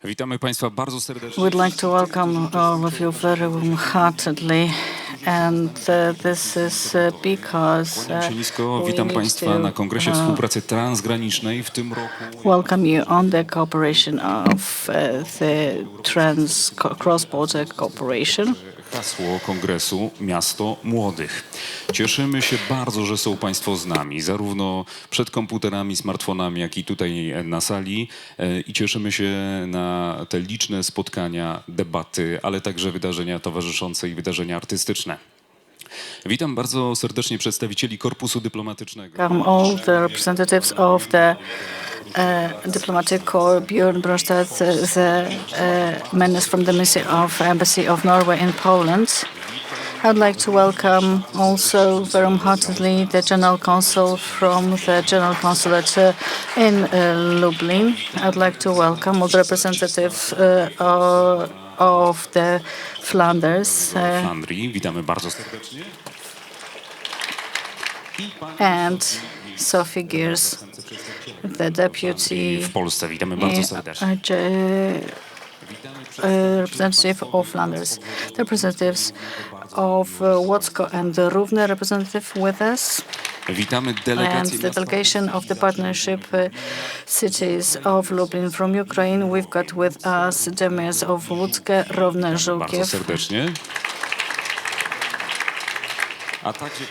Witamy Państwa bardzo serdecznie. We'd like to welcome all of you very warm-heartedly, and this is because Kłaniam się nisko. we Witam need Państwa na to Kongresie Współpracy Transgranicznej w tym roku. welcome you on the cooperation of the cross-border cooperation. Hasło kongresu Miasto Młodych. Cieszymy się bardzo, że są Państwo z nami, zarówno przed komputerami, smartfonami, jak i tutaj na sali. I cieszymy się na te liczne spotkania, debaty, ale także wydarzenia towarzyszące i wydarzenia artystyczne. Witam bardzo serdecznie przedstawicieli Korpusu Dyplomatycznego. All the representatives of the diplomatic corps, Björn Brostad, the minister from the Ministry of Embassy of Norway in Poland. I'd like to welcome also very heartedly the General Consul from the General Consulate in Lublin. I'd like to welcome all the representatives of the Flanders. Flandrii, witamy bardzo serdecznie. And Sophie Gears, the deputy W Polsce witamy bardzo serdecznie. Representative of Flanders, the representatives of Łódzko and Równe representative with us, Witamy and delegację the delegation of the partnership cities of Lublin from Ukraine. We've got with us the mayors of Łódzkie, Równe, bardzo Żółkiew, serdecznie.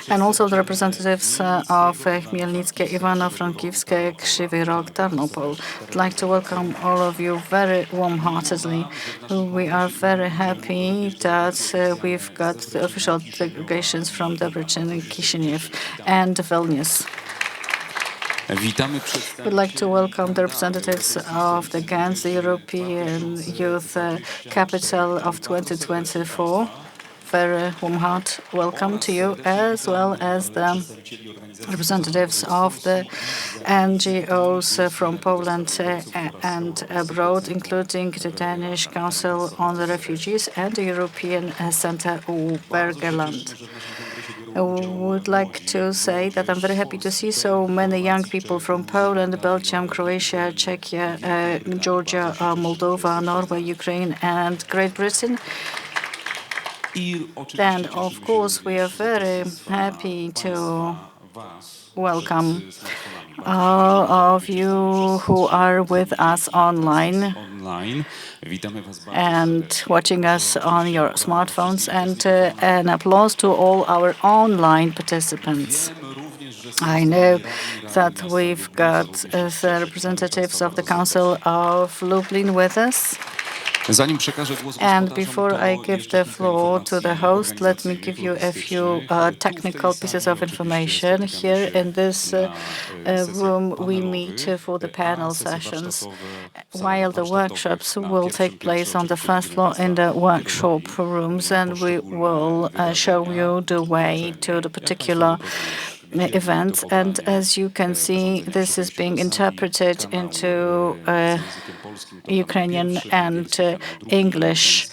and also the representatives of Chmielnickie, Iwano-Frankivskie, Krzywy Rog, Tarnopol. I'd like to welcome all of you very warm-heartedly. We are very happy that we've got the official delegations from Debrecen, Kishinev, and Vilnius. Witamy We'd like to welcome the representatives of the GANS, the European Youth Capital of 2024. Very warm heart welcome to you, as well as the representatives of the NGOs from Poland and abroad, including the Danish Council on the Refugees and the European Center Bergeland. I would like to say that I'm very happy to see so many young people from Poland, Belgium, Croatia, Czechia, Georgia, Moldova, Norway, Ukraine, and Great Britain. And of course, we are very happy to welcome all of you who are with us online and watching us on your smartphones, and an applause to all our online participants. I know that we've got the representatives of the Council of Lublin with us. And before I give the floor to the host, let me give you a few technical pieces of information. Here in this room, we meet for the panel sessions, while the workshops will take place on the first floor in the workshop rooms, and we will show you the way to the particular events. And as you can see, this is being interpreted into Ukrainian and English.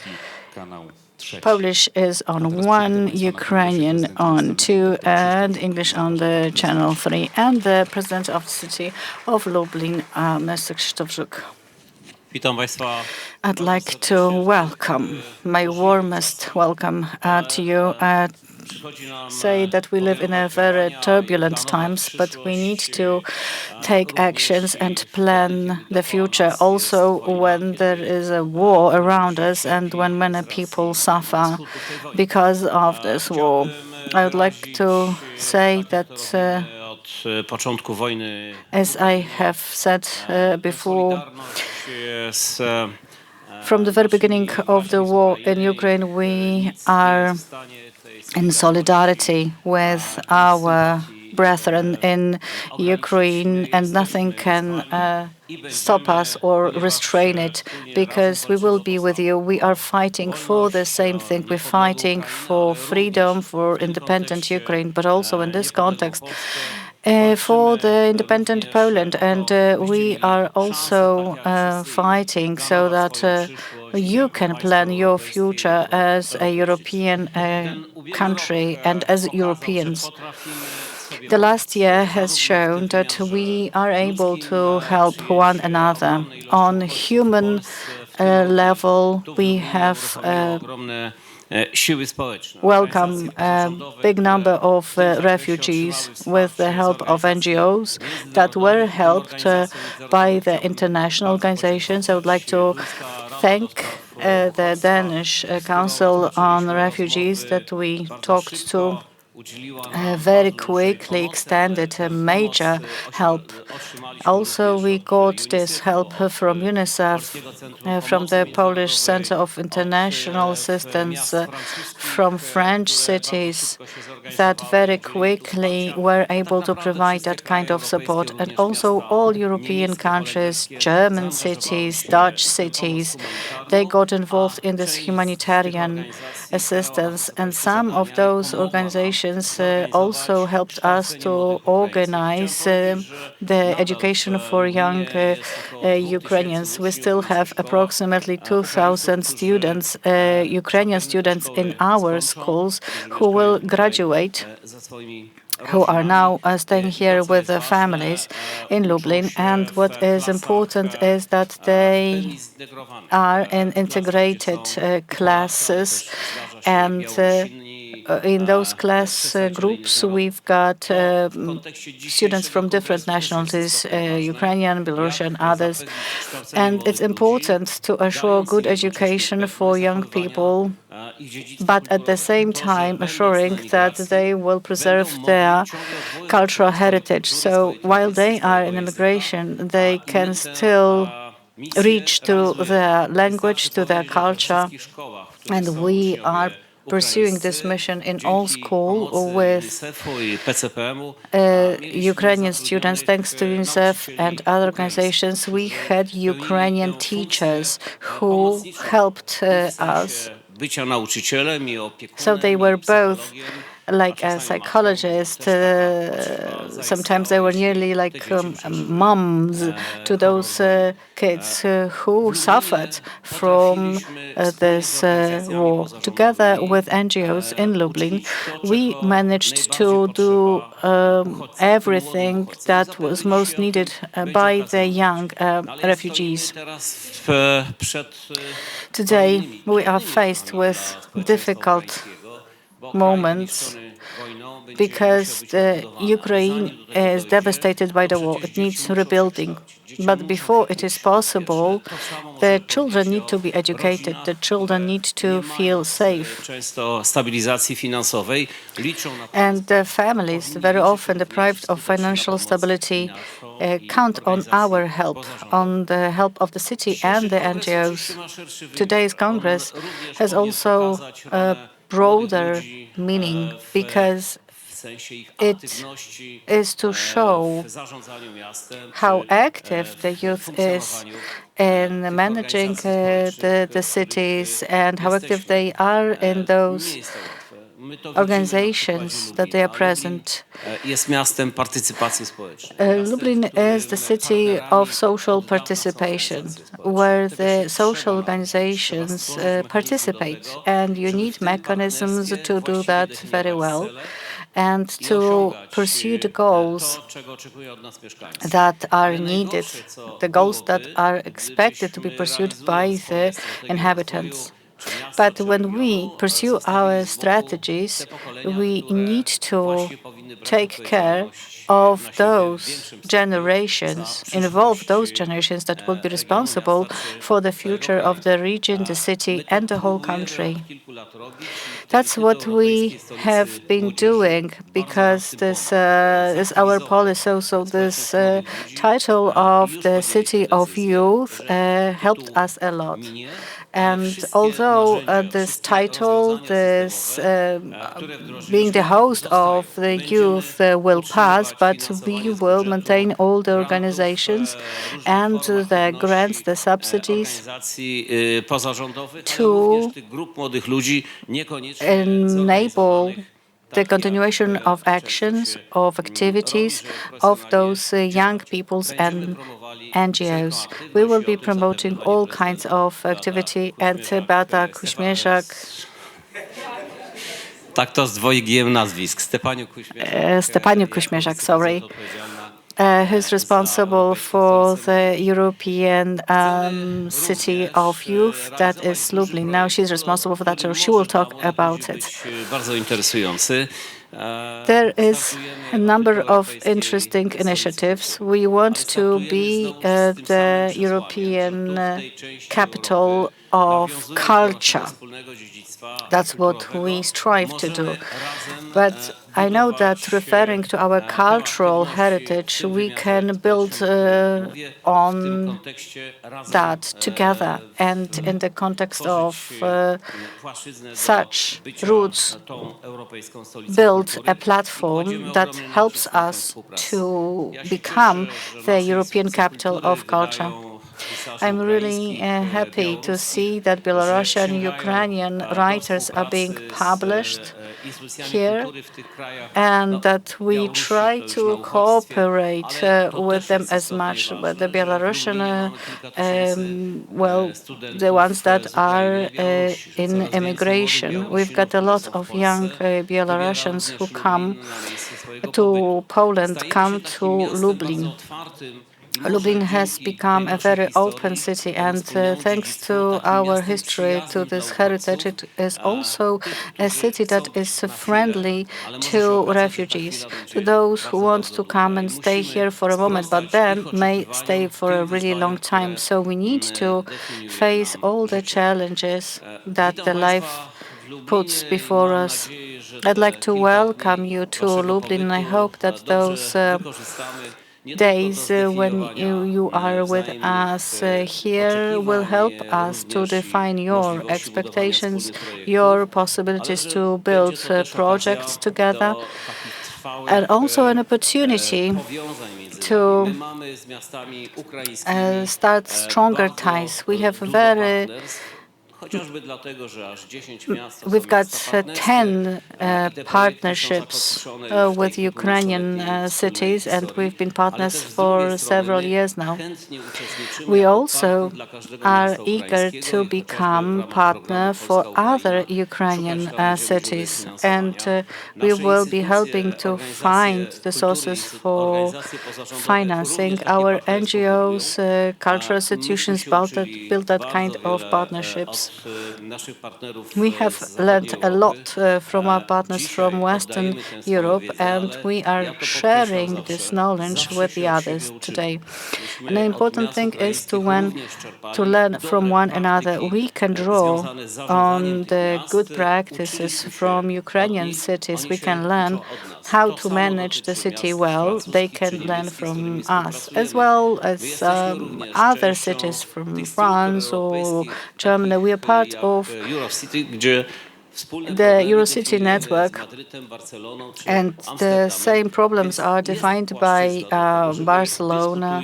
Polish is on 1, Ukrainian on 2, and English on the channel 3. And the president of the city of Lublin, Mr. Krzysztof. I'd like to welcome, my warmest welcome to you. Say that we live in a very turbulent times, but we need to take actions and plan the future also when there is a war around us and when many people suffer because of this war. I would like to say that as I have said before, from the very beginning of the war in Ukraine, we are in solidarity with our brethren in Ukraine, and nothing can stop us or restrain it, because we will be with you. We are fighting for the same thing. We're fighting for freedom, for independent Ukraine, but also in this context, for the independent Poland. And we are also fighting so that you can plan your future as a European country and as Europeans. The last year has shown that we are able to help one another on human level, we have welcome a big number of refugees with the help of NGOs that were helped by the international organizations. I would like to thank the Danish Council on Refugees that we talked to very quickly extended major help. Also, we got this help from UNICEF, from the Polish Center of International Assistance, from French cities that very quickly were able to provide that kind of support. And also all European countries, German cities, Dutch cities, they got involved in this humanitarian assistance. And some of those organizations also helped us to organize the education for young Ukrainians. We still have approximately 2,000 students, Ukrainian students in our schools who will graduate, who are now staying here with their families in Lublin. And what is important is that they are in integrated classes, and in those class groups, we've got students from different nationalities, Ukrainian, Belarusian, others. And it's important to assure good education for young people, but at the same time assuring that they will preserve their cultural heritage. So while they are in immigration, they can still reach to their language, to their culture, and we are pursuing this mission in all schools with Ukrainian students. Thanks to UNICEF and other organizations, we had Ukrainian teachers who helped us. So they were both like a psychologist. Sometimes they were nearly like moms to those kids who suffered from this war. Together with NGOs in Lublin, we managed to do everything that was most needed by the young refugees. Today, we are faced with difficult moments because Ukraine is devastated by the war. It needs rebuilding. But before it is possible, the children need to be educated. The children need to feel safe. And the families, very often deprived of financial stability, count on our help, on the help of the city and the NGOs. Today's Congress has also broader meaning because it is to show how active the youth is in managing the cities and how active they are in those organizations that they are present. Lublin is the city of social participation, where the social organizations participate, and you need mechanisms to do that very well and to pursue the goals that are needed, the goals that are expected to be pursued by the inhabitants. But when we pursue our strategies, we need to take care of those generations, involve those generations that will be responsible for the future of the region, the city, and the whole country. That's what we have been doing because this is our policy. So this title of the City of Youth helped us a lot. And although this title, this being the host of the youth will pass, but we will maintain all the organizations and the grants, the subsidies to enable the continuation of actions, of activities of those young peoples and NGOs. We will be promoting all kinds of activity, and Beata Kuśmierzak, Tak to z dwojgiem nazwisk. Stepaniuk-Kuśmierzak. Stepaniuk-Kuśmierzak, sorry. who's responsible for the European city of youth, that is Lublin. Now she's responsible for that, so she will talk about it. Bardzo interesujący. There is a number of interesting initiatives. We want to be the European capital of culture. That's what we strive to do. But I know that referring to our cultural heritage, we can build on that together. And in the context of such roots, build a platform that helps us to become the European capital of culture. I'm really happy to see that Belarusian and Ukrainian writers are being published here, and that we try to cooperate with them as much. But the Belarusian, the ones that are in immigration, we've got a lot of young Belarusians who come to Poland, come to Lublin. Lublin has become a very open city, and thanks to our history, to this heritage, it is also a city that is friendly to refugees, to those who want to come and stay here for a moment, but then may stay for a really long time. So we need to face all the challenges that the life puts before us. I'd like to welcome you to Lublin, and I hope that those days when you are with us here will help us to define your expectations, your possibilities to build projects together, and also an opportunity to start stronger ties. We have We've got 10 partnerships with Ukrainian cities, and we've been partners for several years now. We also are eager to become partner for other Ukrainian cities, and we will be helping to find the sources for financing. Our NGOs, cultural institutions build that kind of partnerships. We have learned a lot from our partners from Western Europe, and we are sharing this knowledge with the others today. And the important thing is to learn from one another. We can draw on the good practices from Ukrainian cities. We can learn how to manage the city well. They can learn from us, as well as other cities from France or Germany. We are part of the Eurocity network, and the same problems are defined by Barcelona,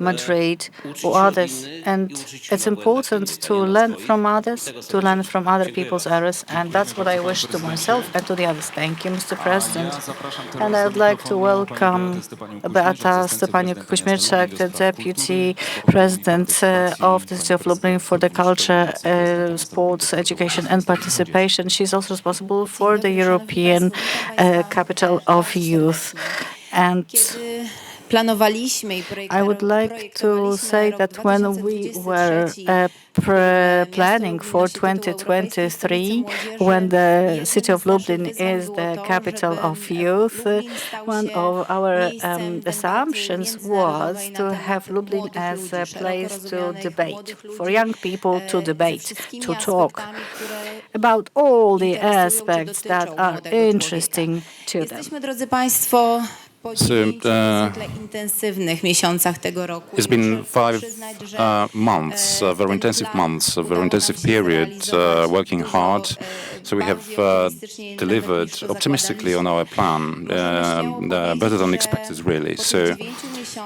Madrid, or others. And it's important to learn from others, to learn from other people's errors, and that's what I wish to myself and to the others. Thank you, Mr. President. And I would like to welcome Beata Stepaniuk-Kuśmierzak, the Deputy President of the City of Lublin for the Culture, Sports, Education and Participation. She's also responsible for the European Capital of Youth. And I would like to say that when we were planning for 2023, when the city of Lublin is the capital of youth, one of our assumptions was to have Lublin as a place to debate, for young people to debate, to talk about all the aspects that are interesting to them. So, it's been 5 months, very intensive months, a very intensive period, working hard. So we have delivered optimistically on our plan, better than expected, really. So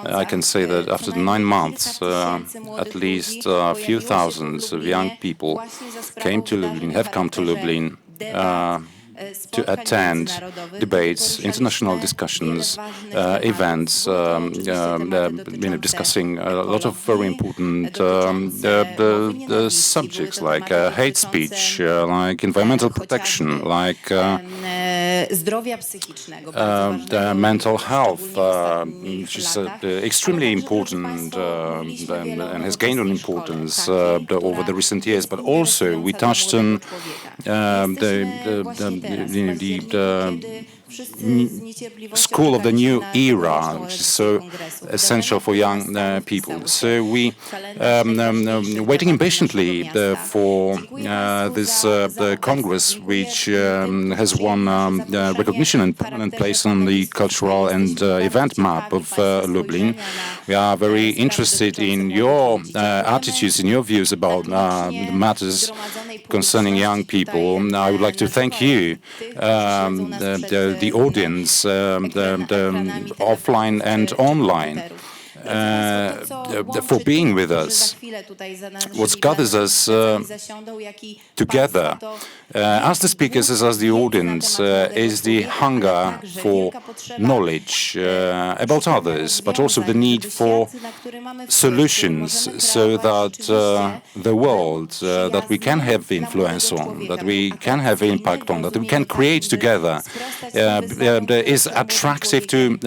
I can say that after 9 months, at least a few thousands of young people have come to Lublin to attend debates, international discussions, events, discussing a lot of very important subjects like hate speech, like environmental protection, like The mental health, which is extremely important and has gained on importance over the recent years. But also, we touched on the school of the new era, which is so essential for young people. So we waiting impatiently for this Congress, which has won recognition and permanent place on the cultural and event map of Lublin. We are very interested in your attitudes, in your views about the matters concerning young people. I would like to thank you, the audience, the offline and online, for being with us. What gathers us together, as the speakers, as the audience, is the hunger for knowledge about others, but also the need for solutions so that the world that we can have influence on, that we can have impact on, that we can create together is attractive to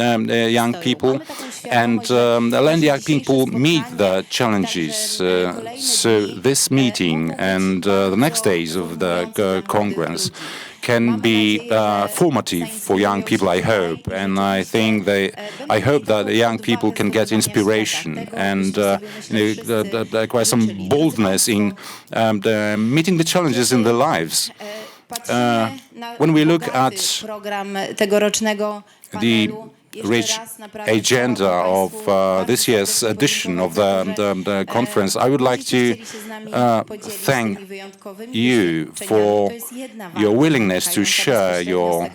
young people, and let young people meet the challenges. So this meeting and the next days of the Congress can be formative for young people, I hope. And I think I hope that young people can get inspiration and acquire some boldness in meeting the challenges in their lives. When we look at the rich agenda of this year's edition of the conference, I would like to thank you for your willingness to share your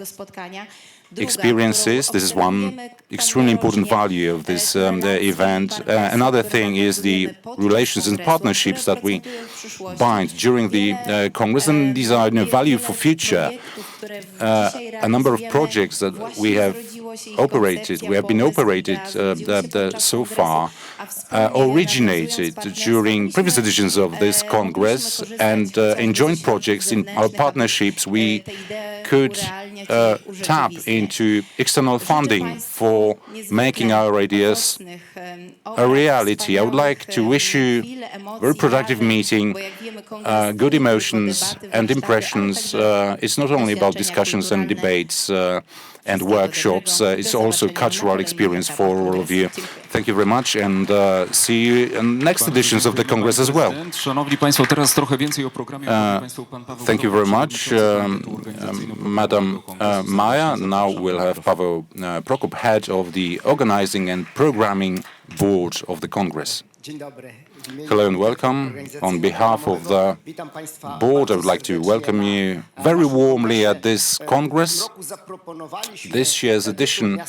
experiences. This is one extremely important value of this event. Another thing is the relations and partnerships that we bind during the Congress, and these are value for future. A number of projects that we have been operated so far, originated during previous editions of this Congress, and in joint projects, in our partnerships, we could tap into external funding for making our ideas a reality. I would like to wish you a very productive meeting, good emotions and impressions. It's not only about discussions and debates and workshops, it's also cultural experience for all of you. Thank you very much, and see you in next editions of the Congress as well. Thank you very much, Madam Maya. Now we'll have Paweł Prokop, head of the Organizing and Programming Board of the Congress. Hello and welcome. On behalf of the board, I would like to welcome you very warmly at this Congress. This year's edition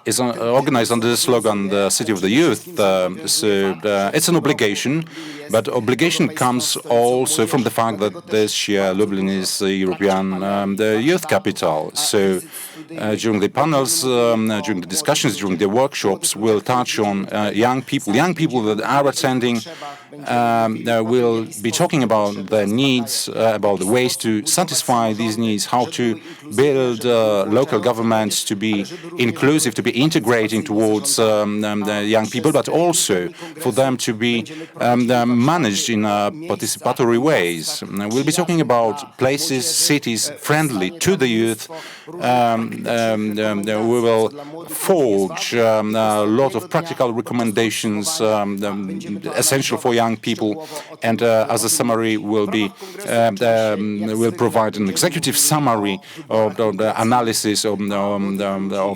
is organized under the slogan, the City of the Youth. So it's an obligation, but obligation comes also from the fact that this year Lublin is the European the youth capital. So during the panels, during the discussions, during the workshops, we'll touch on young people that are attending. We'll be talking about their needs, about the ways to satisfy these needs, how to build local governments to be inclusive, to be integrating towards the young people, but also for them to be managed in participatory ways. We'll be talking about places, cities friendly to the youth. We will forge a lot of practical recommendations essential for young people, and as a summary will provide an executive summary of the analysis of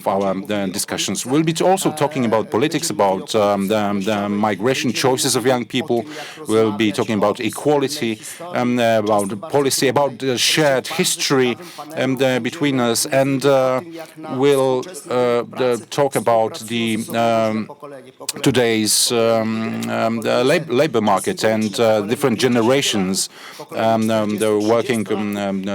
our discussions. We'll be also talking about politics, about the migration choices of young people. We'll be talking about equality, about policy, about shared history between us, and we'll talk about today's labor market and different generations working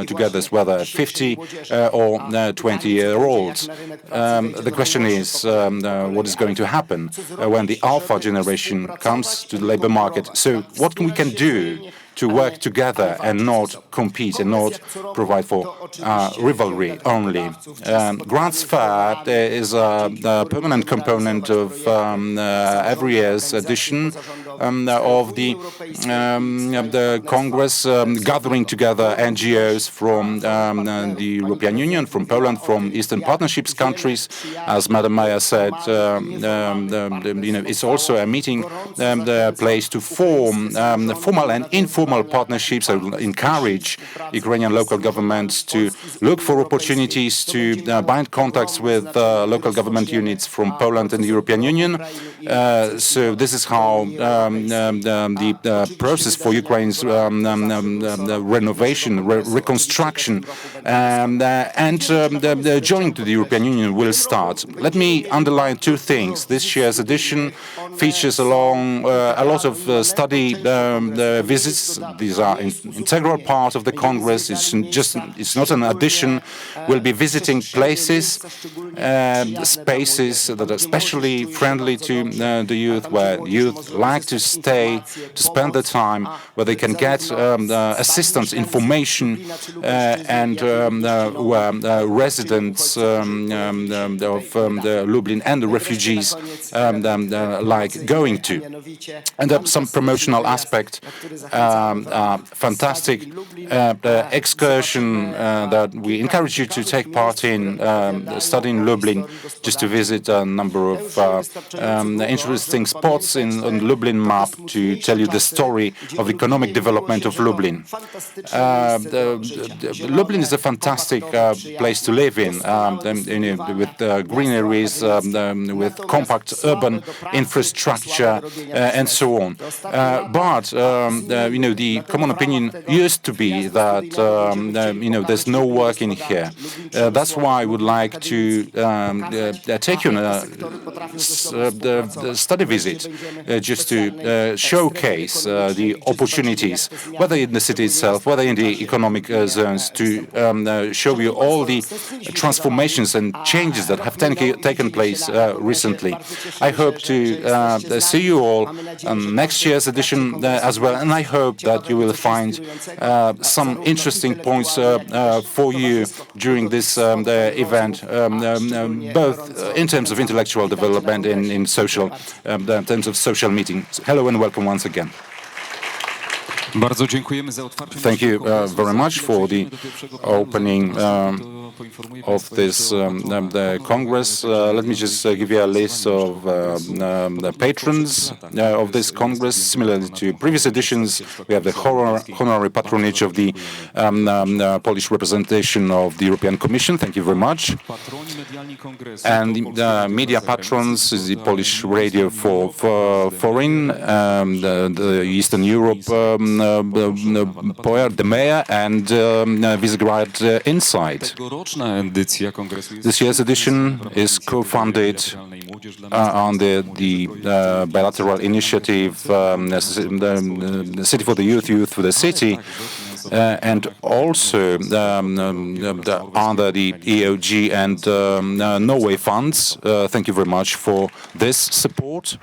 together, whether 50 or 20-year-olds. The question is, what is going to happen when the alpha generation comes to the labor market? So what we can do to work together and not compete and not provide for rivalry only. Grants fair is a permanent component of every year's edition of the Congress, gathering together NGOs from the European Union, from Poland, from Eastern Partnerships countries. As Madam Mayor said, it's also a meeting place to form formal and informal partnerships. I will encourage Ukrainian local governments to look for opportunities to bind contacts with local government units from Poland and the European Union. So this is how the process for Ukraine's renovation, reconstruction, and joining to the European Union will start. Let me underline two things. This year's edition features a lot of study visits. These are an integral part of the Congress. It's not an addition. We'll be visiting places, spaces that are especially friendly to the youth, where youth like to stay, to spend the time, where they can get assistance, information, and where residents of Lublin and the refugees like going to. And some promotional aspect, fantastic excursion that we encourage you to take part in, studying Lublin, just to visit a number of interesting spots on Lublin map to tell you the story of the economic development of Lublin. Lublin is a fantastic place to live in, with greeneries, with compact urban infrastructure, and so on. But the common opinion used to be that there's no work in here. That's why I would like to take you on a study visit, just to showcase the opportunities, whether in the city itself, whether in the economic zones, to show you all the transformations and changes that have taken place recently. I hope to see you all next year's edition as well, and I hope that you will find some interesting points for you during this event, both in terms of intellectual development and in terms of social meetings. Hello and welcome once again. Thank you very much for the opening of this the Congress. Let me just give you a list of the patrons of this Congress. Similarly to previous editions, we have the honorary patronage of the Polish representation of the European Commission. Thank you very much. And the media patrons is the Polish Radio for Foreign, the Eastern Europe the Mayor, and Visegrad Insight. This year's edition is co-funded under the bilateral initiative, the City for the Youth, Youth for the City, and also under the EOG and Norway funds. Thank you very much for this support.